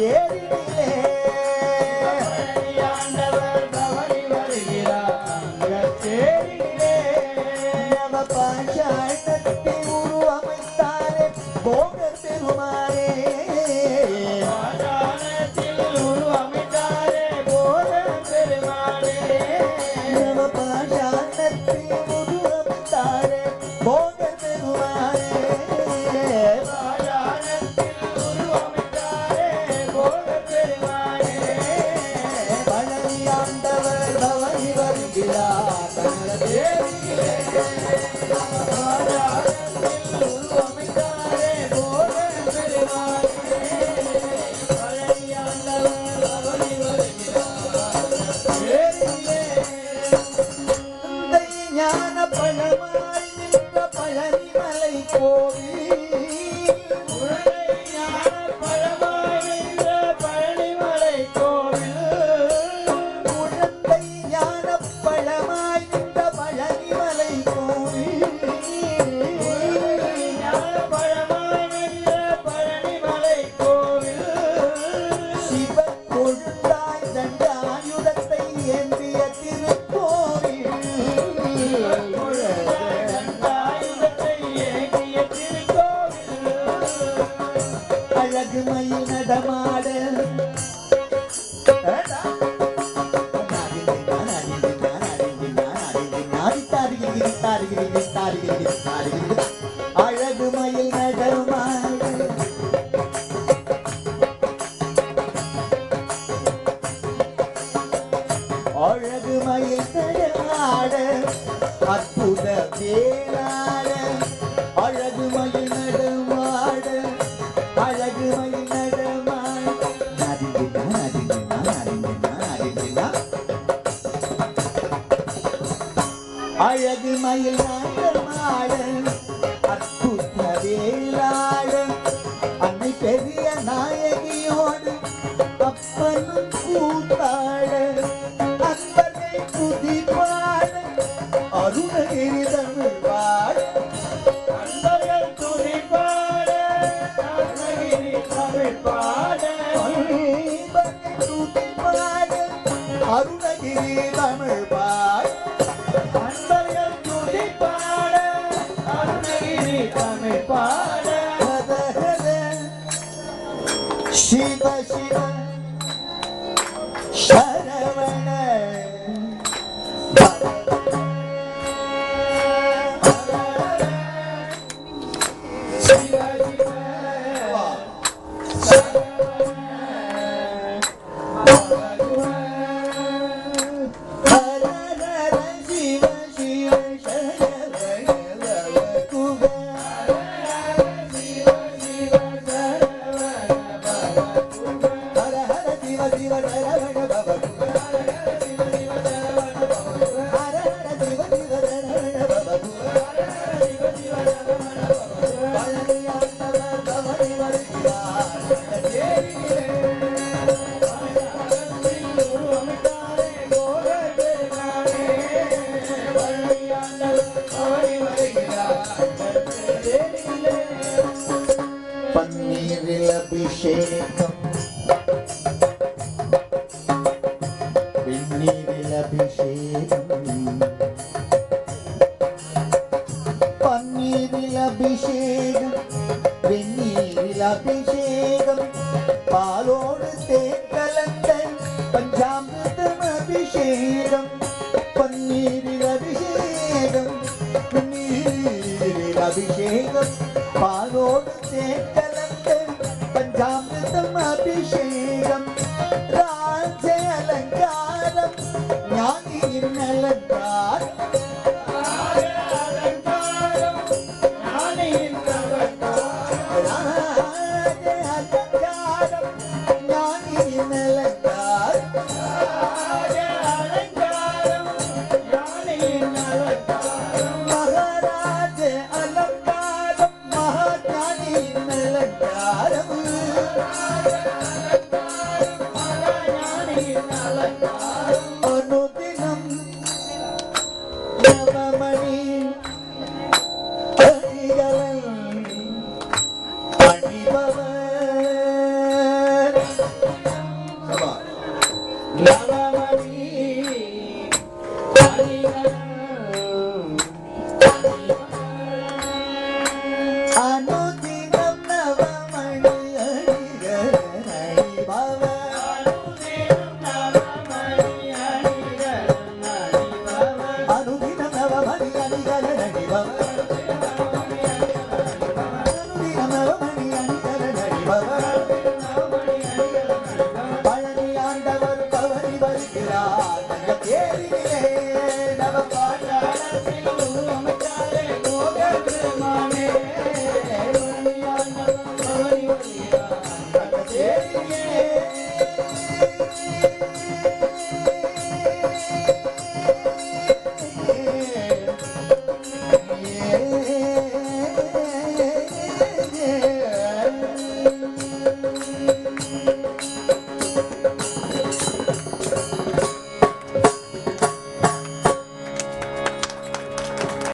தேரிலே ஆண்டவர் பவனி வருகிறார் தேரிலே நவ பாஷாணத்தை உருவமைத்தாரே போகர் பெருமானே பாஷாணத்தில் உருவமைத்தாரே போகர் பெருமானே நவ பாஷாணத்தை உருவமைத்தாரே போகர் பெருமானே ஞான பழமாய் நின்ற பழனிமலை கோவில் ஞான பழமாய் நின்ற பழனிமலை கோவில் குழந்தை ஞான பழமாய் நின்ற பழனிமலை கோவில் ஞான பழமாய் நின்ற பழனிமலை கோவில் சிவ கொழுந்தாய் தண்டாயுதத்தை ஏந்திய திருக்கோவில் அழகு மயில் நடமாட அழகு மயில் நடமாட அழகு மயில் நடமாட அற்புத வேளாட அழகு மயில் நடமாட அழகு மயில் நடமாட அழகு மயில் நடமாட அற்புத வேளாட அன்னை பெரிய நாயகியோடு அப்பனும் கூத்தாட அன்பர்கள் துதிப்பாட அருணகிரி தமிழ் பாட அன்பர்கள் துதிப்பாட அருணகிரி தமிழ் பாட அன்பர்கள் துதிப்பாட அருணகிரி தமிழ் பாட அன்பர்கள் துதிப்பாட அருணகிரி தமிழ் பாட சிவ சிவ சரவண சிவ சிவ பன்னீரில் அபிஷேகம் வெந்நீரில் அபிஷேகம் பன்னீரில் அபிஷேகம் வெந்நீரில் அபிஷேகம் பாலோடு தேன் கலந்த பஞ்சாமிர்தம் அபிஷேகம் பன்னீரில் அபிஷேகம் வெந்நீரில் அபிஷேகம் பாலோடு தேன் கலந்த பஞ்சாமிர்தம் அபிஷேகம் ராஜ அலங்காரம் ஞானியின் அலங்காரம் Baba